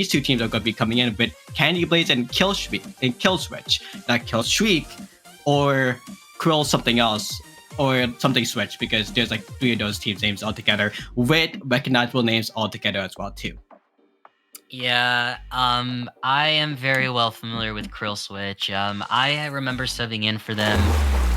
these two teams are going to be coming in with Candy Blaze and Kill Switch, not Kill Shriek, or Krill something else, or something Switch, because there's like 3 of those teams' names all together with recognizable names all together as well too. Yeah, I am very well familiar with Krill Switch. I remember subbing in for them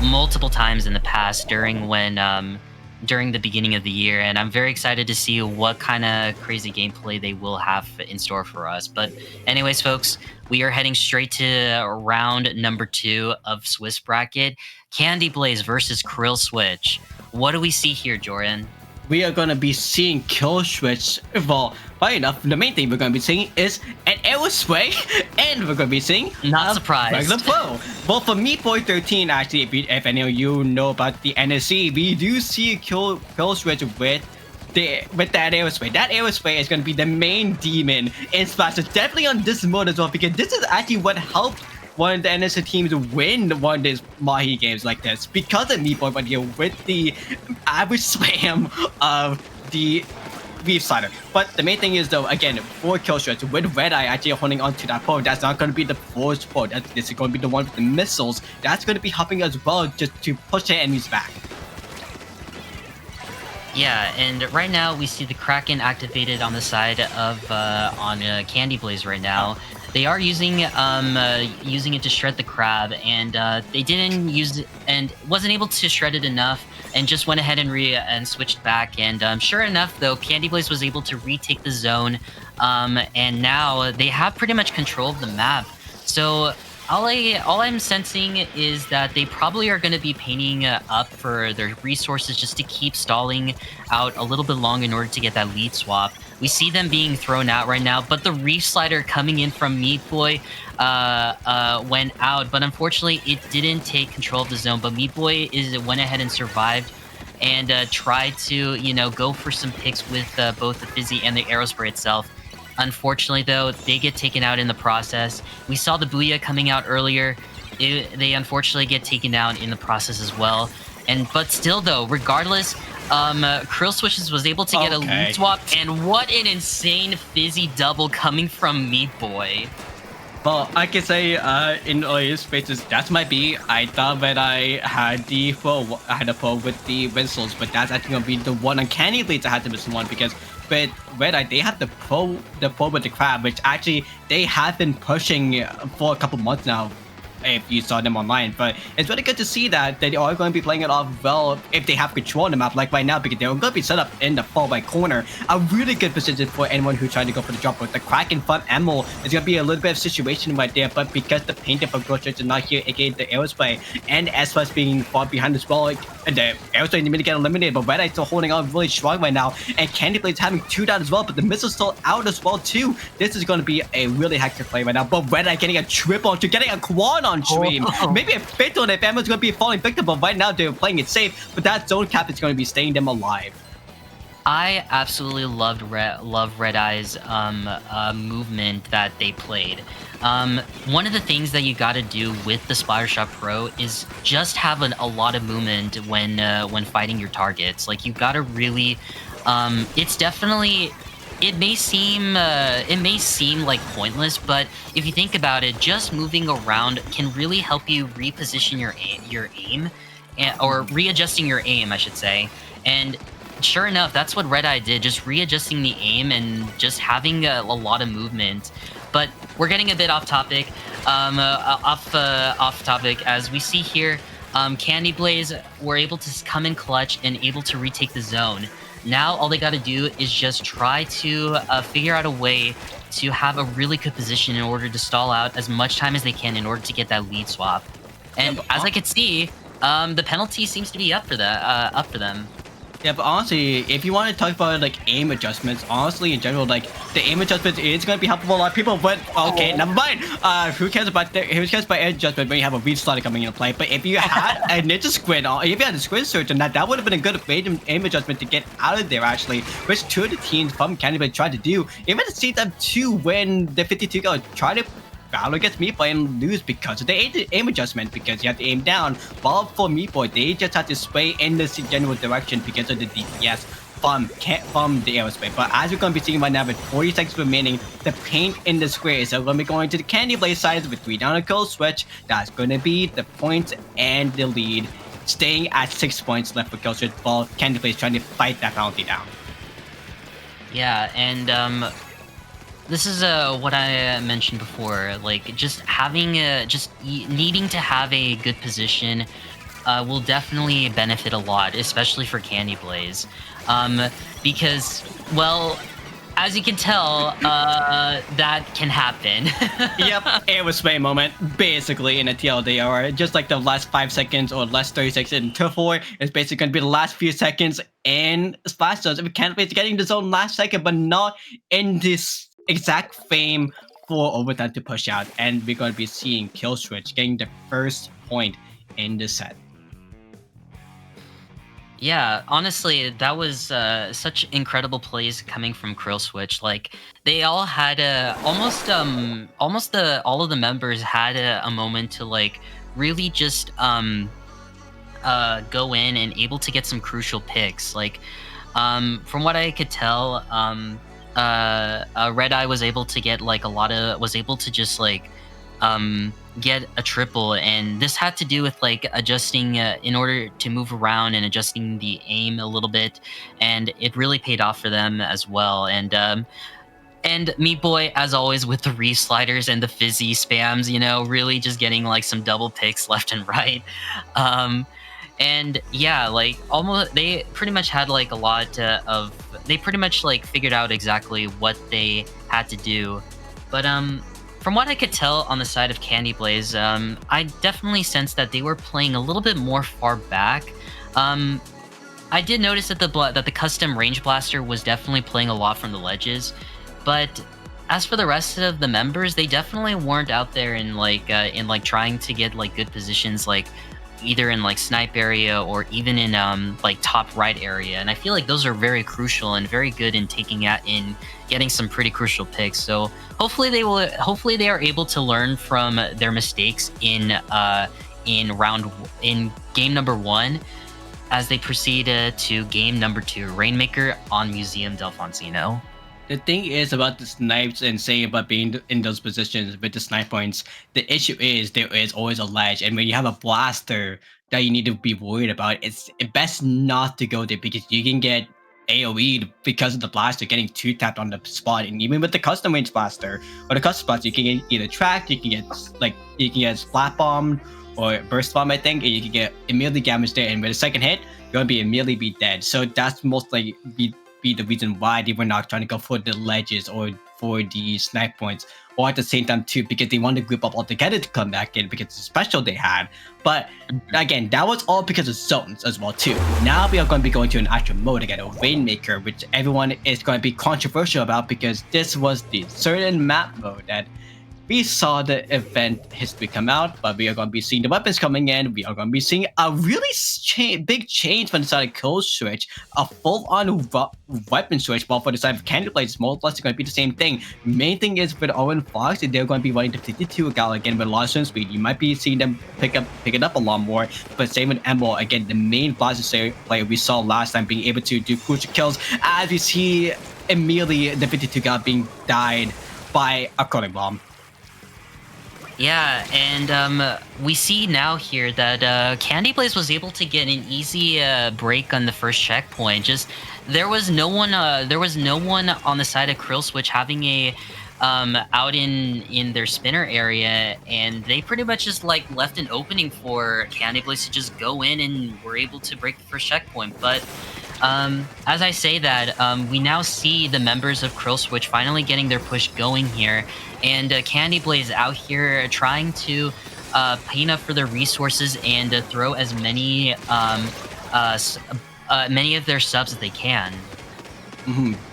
multiple times in the past during the beginning of the year, and I'm very excited to see what kind of crazy gameplay they will have in store for us. But anyways, folks, we are heading straight to round number 2 of Swiss bracket. Candy Blaze versus Krill Switch. What do we see here, Jordan? We are going to be seeing Kill Switch. Well, funny enough, the main thing we're going to be seeing is an arrow spray, and we're going to be seeing Not surprised. Regular flow. Well, for me, 413, actually, if any of you know about the NSC, we do see Kill Switch with that arrow spray. That arrow spray is going to be the main demon in Splash. So definitely on this mode as well, because this is actually what helped one of the NSC teams win one of these Mahi games like this, because of Meat Boy right here with the average spam of the Reef Slider. But the main thing is, though, again, for Kill Switch, with Red Eye actually holding on to that pole, that's not going to be the force pole. This is going to be the one with the missiles. That's going to be helping as well, just to push the enemies back. Yeah, and right now we see the Kraken activated on the side of Candy Blaze right now. They are using it to shred the crab, and they didn't use it and wasn't able to shred it enough, and just went ahead and switched back. And sure enough, though, Candy Blaze was able to retake the zone, and now they have pretty much control of the map. So all I'm sensing is that they probably are going to be painting up for their resources just to keep stalling out a little bit long in order to get that lead swap. We see them being thrown out right now, but the Reef Slider coming in from Meat Boy went out, but unfortunately it didn't take control of the zone. But Meat Boy went ahead and survived and tried to go for some picks with both the Fizzy and the Aerospray itself. Unfortunately, though, they get taken out in the process. We saw the Booyah coming out earlier. They unfortunately get taken out in the process as well. But still, though, regardless, Krill Switches was able to get a lead swap, and what an insane Fizzy double coming from Meat Boy. Well, I can say in earlier spaces, that might be. I thought that I had the pro with the whistles, but that's actually going to be the one on Candy Blaze that had the missing one, because with Red Eye, they have the pro with the crab, which actually they have been pushing for a couple months now, if you saw them online. But it's really good to see that they are going to be playing it off well if they have control on the map, like right now, because they're going to be set up in the far right corner. A really good position for anyone who's trying to go for the drop. With the Kraken front ammo, it's going to be a little bit of situation right there, but because the painter from Grocery is not here, aka the Aerospray, and S-Plus being far behind as well, the Aerospray didn't even get eliminated, but Red Eye still holding on really strong right now, and Candy Blaze having 2 down as well, but the missile's still out as well too. This is going to be a really hectic play right now, but Red Eye getting a triple to getting a quad on stream. Maybe a fifth on if Emma's going to be falling victim, but right now they're playing it safe, but that zone cap is going to be staying them alive. I absolutely love Red Eye's movement that they played. One of the things that you got to do with the Splattershot Pro is just have a lot of movement when fighting your targets. Like, you got to really, it's definitely. It may seem like pointless, but if you think about it, just moving around can really help you reposition your aim, or readjusting your aim, I should say. And sure enough, that's what Red Eye did, just readjusting the aim and just having a lot of movement. But we're getting a bit off topic, off topic, as we see here, Candy Blaze were able to come in clutch and able to retake the zone. Now all they got to do is just try to figure out a way to have a really good position in order to stall out as much time as they can in order to get that lead swap. And as I could see, the penalty seems to be up for them. Yeah, but honestly, if you want to talk about like aim adjustments, honestly, in general, like the aim adjustment is going to be helpful for a lot of people. But okay, never mind. Who cares about aim adjustment when you have a Reef Slider coming into play? But if you had a Ninja Squid, if you had a Squid Search on that would have been a good aim adjustment to get out of there, actually, which two of the teams from Candy Blaze tried to do. Even to see them to win the 52 go, try to battle against Meat Boy and lose because of the aim adjustment, because you have to aim down. While for Meat Boy, they just have to spray in this general direction because of the DPS can't farm the aerospace. But as we're going to be seeing right now, with 40 seconds remaining, the paint in the square is going to be going to the Candy Blaze side with 3 down a Kill Switch. That's going to be the points and the lead, staying at 6 points left for Kill Switch while Candy Blaze trying to fight that penalty down. Yeah, and this is what I mentioned before. Like, just having needing to have a good position will definitely benefit a lot, especially for Candy Blaze, because, well, as you can tell, that can happen. Yep, aerospace moment, basically, in a TLDR. Just like the last 5 seconds or last 30 seconds in Turf War, it's basically going to be the last few seconds in Splash Zones. If Candy Blaze getting the zone last second, but not in this exact frame for overtime to push out. And we're going to be seeing Kill Switch getting the first point in the set. Yeah, honestly, that was such incredible plays coming from Krill Switch. Like, they all had almost all of the members had a moment to like really just go in and able to get some crucial picks. Like, from what I could tell, Red Eye was able to get like was able to just like get a triple, and this had to do with like adjusting in order to move around and adjusting the aim a little bit, and it really paid off for them as well. And Meat Boy, as always, with the re-sliders and the fizzy spams, you know, really just getting like some double picks left and right. And yeah, like almost they pretty much had like a lot they pretty much like figured out exactly what they had to do. But from what I could tell on the side of Candy Blaze, I definitely sensed that they were playing a little bit more far back. I did notice that the custom range blaster was definitely playing a lot from the ledges, but as for the rest of the members, they definitely weren't out there in trying to get like good positions, like either in like snipe area or even in like top right area. And I feel like those are very crucial and very good in getting some pretty crucial picks. So hopefully they are able to learn from their mistakes in game number 1 as they proceed to game number 2, Rainmaker on Museum Delfonsino. The thing is about the snipes and saying about being in those positions with the snipe points, the issue is there is always a ledge, and when you have a blaster that you need to be worried about, it's best not to go there because you can get AoE'd because of the blaster getting 2-tapped on the spot. And even with the custom range blaster or the custom spots, you can get either tracked, you can get splat bombed or burst bomb, I think, and you can get immediately damaged there. And with a second hit, you're gonna be immediately be dead. So that's most likely be the reason why they were not trying to go for the ledges or for the snipe points, or at the same time too, because they wanted to group up all together to come back in because it's a special they had. But again, that was all because of zones as well too. Now we are going to be going to an actual mode again, a Rainmaker, which everyone is going to be controversial about because this was the certain map mode that we saw the event history come out, but we are going to be seeing the weapons coming in. We are going to be seeing a really big change from the side of Kill Switch, a full-on weapon switch, while for the side of Candy Blaze, it's more or less going to be the same thing. Main thing is with Owen Fox, they're going to be running the 52 gal again with a lot of swim speed. You might be seeing them pick it up a lot more, but same with Emerald, again, the main blaster player we saw last time being able to do crucial kills, as we see immediately the 52 gal being died by a crawling bomb. Yeah, and we see now here that Candy Blaze was able to get an easy break on the first checkpoint. Just there was no one on the side of Krill Switch having a out in their spinner area, and they pretty much just like left an opening for Candy Blaze to just go in and were able to break the first checkpoint. But as I say that, we now see the members of Krill Switch finally getting their push going here, and Candy Blaze out here trying to pay enough for their resources and throw as many of their subs as they can.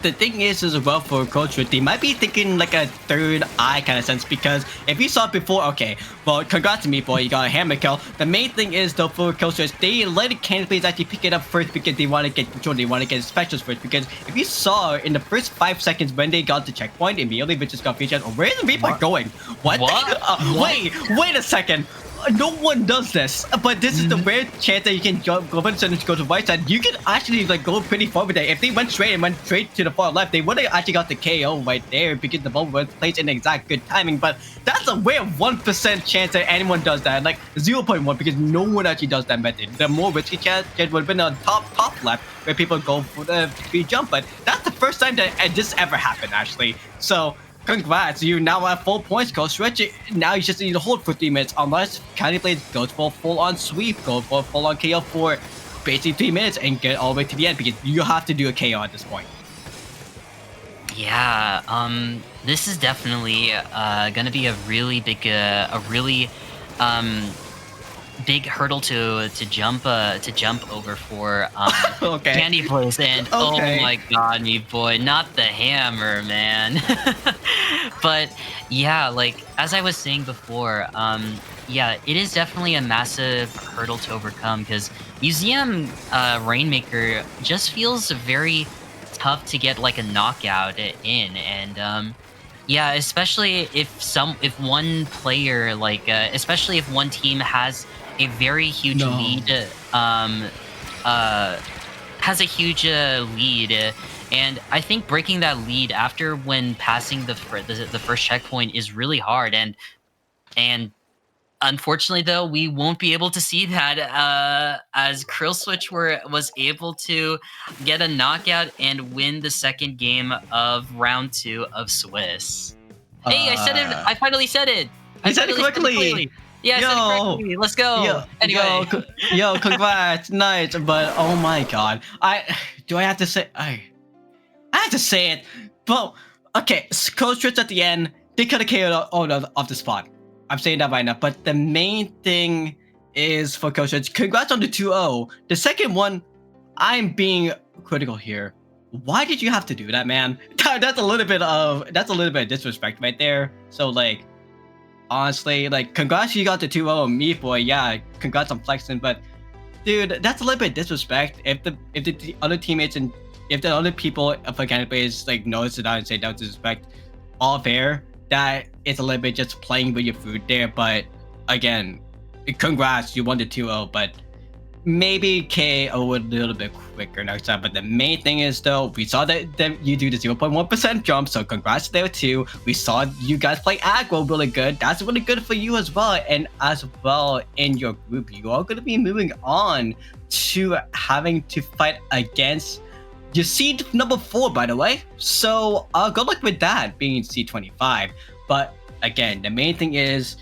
The thing is as well for Culture, they might be thinking like a third eye kind of sense, because if you saw it before, okay, well, congrats to me, boy, you got a hammer kill. The main thing is though for Culture, they let the Candy Blaze actually pick it up first because they want to get control, they want to get specials first, because if you saw in the first 5 seconds when they got the checkpoint, immediately Witches got featured. Oh, where is the Reaper going? What? What? Wait a second. no one does this, but this is the rare chance that you can go to the right side. You can actually like go pretty far with that. If they went straight to the far left, they would have actually got the KO right there because the ball was placed in exact good timing. But that's a rare 1% chance that anyone does that, like 0.1, because no one actually does that method. The more risky chance would have been on top left, where people go for the free jump. But that's the first time that this ever happened, actually. So congrats, you now have full points, Coach Switch. Now you just need to hold for 3 minutes, unless Candy Blade goes for full-on sweep, go for full-on KO for basically 3 minutes and get all the way to the end, because you have to do a KO at this point. Yeah, this is definitely gonna be a really big, big hurdle to jump over for Okay. Candy Place, and Okay. oh my god, me boy, not the hammer, man. But yeah, like as I was saying before, yeah, it is definitely a massive hurdle to overcome, because Museum Rainmaker just feels very tough to get like a knockout in, and yeah, especially if one player, like especially if one team has a very huge lead, and I think breaking that lead after when passing the first checkpoint is really hard, and unfortunately though we won't be able to see that as Krill Switch was able to get a knockout and win the second game of round 2 of Swiss. Hey, I said it! I finally said it! You said it correctly! Yeah, I said it correctly. Let's go. Anyway, Congrats, nice. But oh my god, I have to say I have to say it. But okay, Coach Switch at the end, they could have KO'd all off the spot. I'm saying that right now. But the main thing is for Coach Switch, congrats on the 2-0. The second one, I'm being critical here. Why did you have to do that, man? That's a little bit of disrespect right there. So like, honestly, like, congrats you got the 2-0 on me, boy. Yeah, congrats on flexing. But dude, that's a little bit disrespect. If the other teammates and if the other people for Canada players like notice it out and say that was disrespect, all fair. That it's a little bit just playing with your food there. But again, congrats, you won the 2-0. But maybe KO a little bit quicker next time. But the main thing is though, we saw that you do the 0.1% jump, so congrats there too. We saw you guys play aggro really good. That's really good for you as well. And as well in your group, you are going to be moving on to having to fight against your seed number 4, by the way. So good luck with that, being seed 25. But again, the main thing is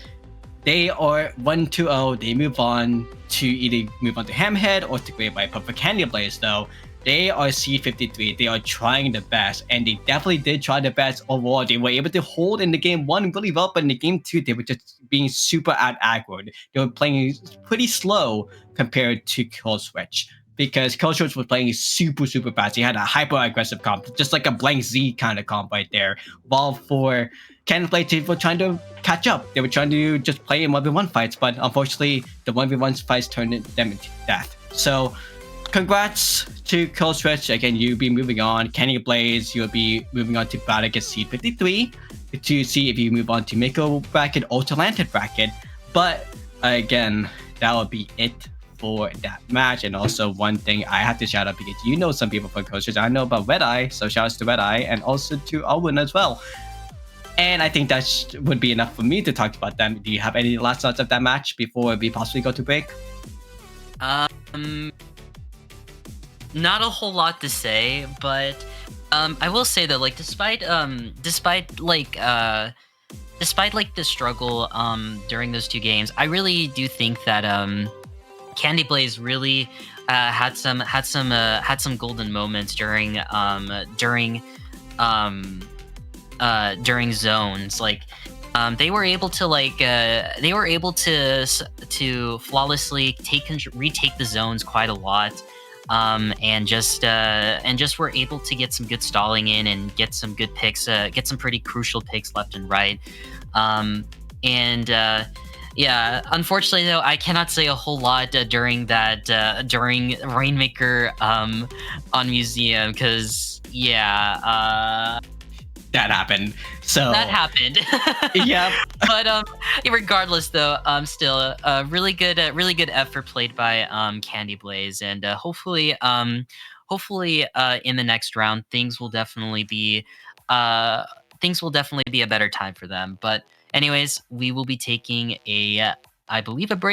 they are 1-2-0. They move on to either move on to Hamhead or to Great White. But for Candy Blaze, though, they are seed 53. They are trying the best, and they definitely did try the best overall. They were able to hold in the game 1 really well, but in the game 2, they were just being super aggro. They were playing pretty slow compared to Kill Switch, because Kill Switch was playing super fast. He had a hyper aggressive comp, just like a blank Z kind of comp right there. While for Candy Blade, they were trying to catch up. They were trying to just play in 1v1 fights, but unfortunately, the 1v1 fights turned them into death. So, congrats to Kill Switch. Again, you'll be moving on. Candy Blaze, you'll be moving on to battle against Seed 53 to see if you move on to Mako bracket or to Lantern bracket. But again, that will be it for that match. And also one thing I have to shout out, because you know some people from coaches, I know about Red Eye, so shout outs to Red Eye and also to Owen as well. And I think that would be enough for me to talk about them. Do you have any last thoughts of that match before we possibly go to break? Not a whole lot to say, but I will say that, like, despite the struggle during those 2 games, I really do think that Candy Blaze really had some golden moments during zones. Like, they were able to flawlessly retake the zones quite a lot, and just were able to get some good stalling in and get some good picks, get some pretty crucial picks left and right. Yeah, unfortunately though, I cannot say a whole lot during Rainmaker on Museum, because yeah, that happened. So That happened. Yep. But regardless, though, still a really good effort played by Candy Blaze, and hopefully, in the next round, uh, things will definitely be a better time for them. But anyways, we will be taking I believe, a break